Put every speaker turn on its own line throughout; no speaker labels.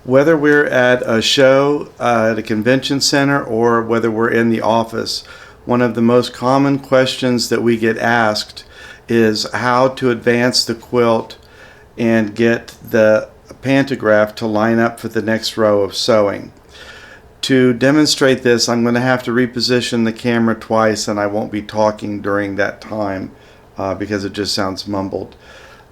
Whether we're at a show, at a convention center, or whether we're in the office, one of the most common questions that we get asked is how to advance the quilt and get the pantograph to line up for the next row of sewing. To demonstrate this, I'm going to have to reposition the camera twice, and I won't be talking during that time because it just sounds mumbled.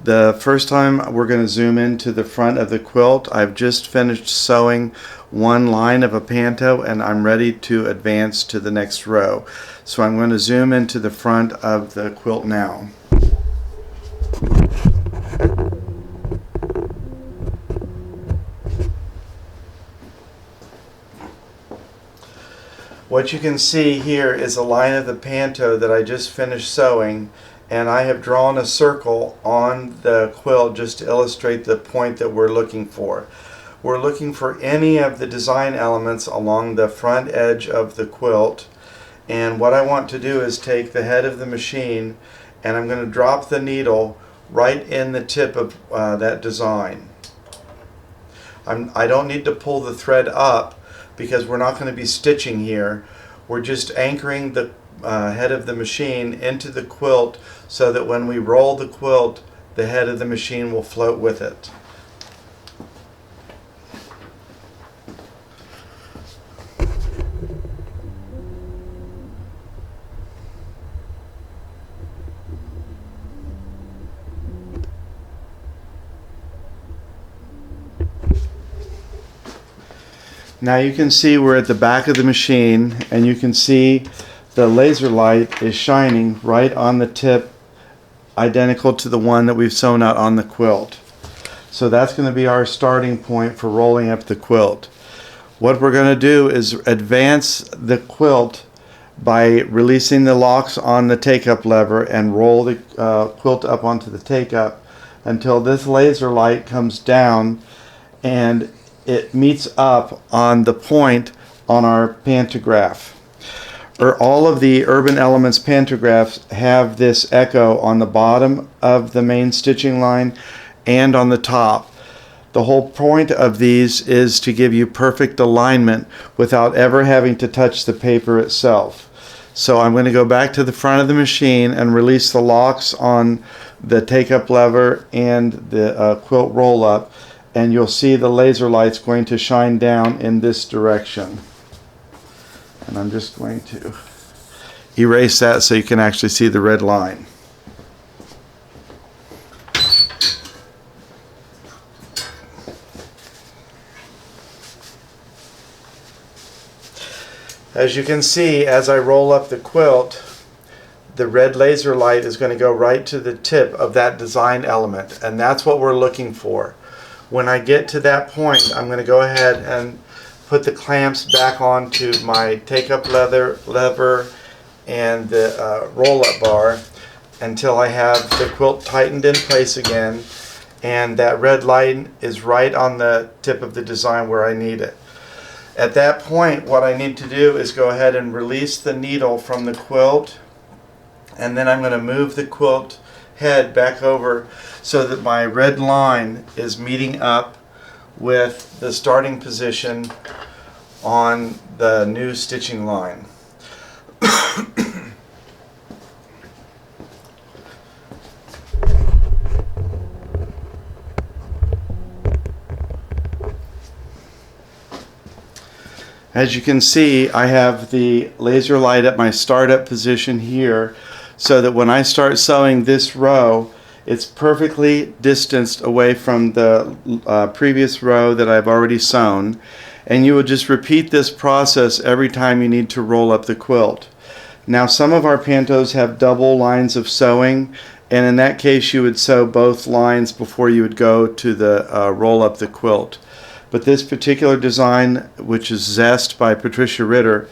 The first time we're going to zoom into the front of the quilt. I've just finished sewing one line of a panto and I'm ready to advance to the next row. So I'm going to zoom into the front of the quilt now. What you can see here is a line of the panto that I just finished sewing, and I have drawn a circle on the quilt just to illustrate the point that we're looking for. We're looking for any of the design elements along the front edge of the quilt, and what I want to do is take the head of the machine and I'm going to drop the needle right in the tip of that design. I don't need to pull the thread up because we're not going to be stitching here. We're just anchoring the head of the machine into the quilt so that when we roll the quilt, the head of the machine will float with it. Now you can see we're at the back of the machine, and you can see the laser light is shining right on the tip, identical to the one that we've sewn out on the quilt. So that's going to be our starting point for rolling up the quilt. What we're going to do is advance the quilt by releasing the locks on the take-up lever and roll the quilt up onto the take-up until this laser light comes down and it meets up on the point on our pantograph. All of the Urban Elementz pantographs have this echo on the bottom of the main stitching line and on the top. The whole point of these is to give you perfect alignment without ever having to touch the paper itself. So I'm going to go back to the front of the machine and release the locks on the take-up lever and the quilt roll-up, and you'll see the laser light's going to shine down in this direction. And I'm just going to erase that so you can actually see the red line. As you can see, as I roll up the quilt, the red laser light is going to go right to the tip of that design element, and that's what we're looking for. When I get to that point, I'm going to go ahead and put the clamps back onto my take-up lever and the roll-up bar until I have the quilt tightened in place again, and that red light is right on the tip of the design where I need it. At that point, what I need to do is go ahead and release the needle from the quilt, and then I'm going to move the quilt head back over so that my red line is meeting up with the starting position on the new stitching line. As you can see, I have the laser light at my startup position here, so that when I start sewing this row, it's perfectly distanced away from the previous row that I've already sewn, and you will just repeat this process every time you need to roll up the quilt. Now, some of our pantos have double lines of sewing, and in that case you would sew both lines before you would go to the roll up the quilt. But this particular design, which is Zest by Patricia Ritter,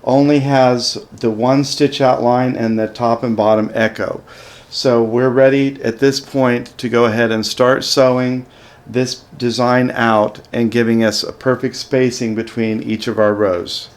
only has the one stitch out line and the top and bottom echo. So we're ready at this point to go ahead and start sewing this design out and giving us a perfect spacing between each of our rows.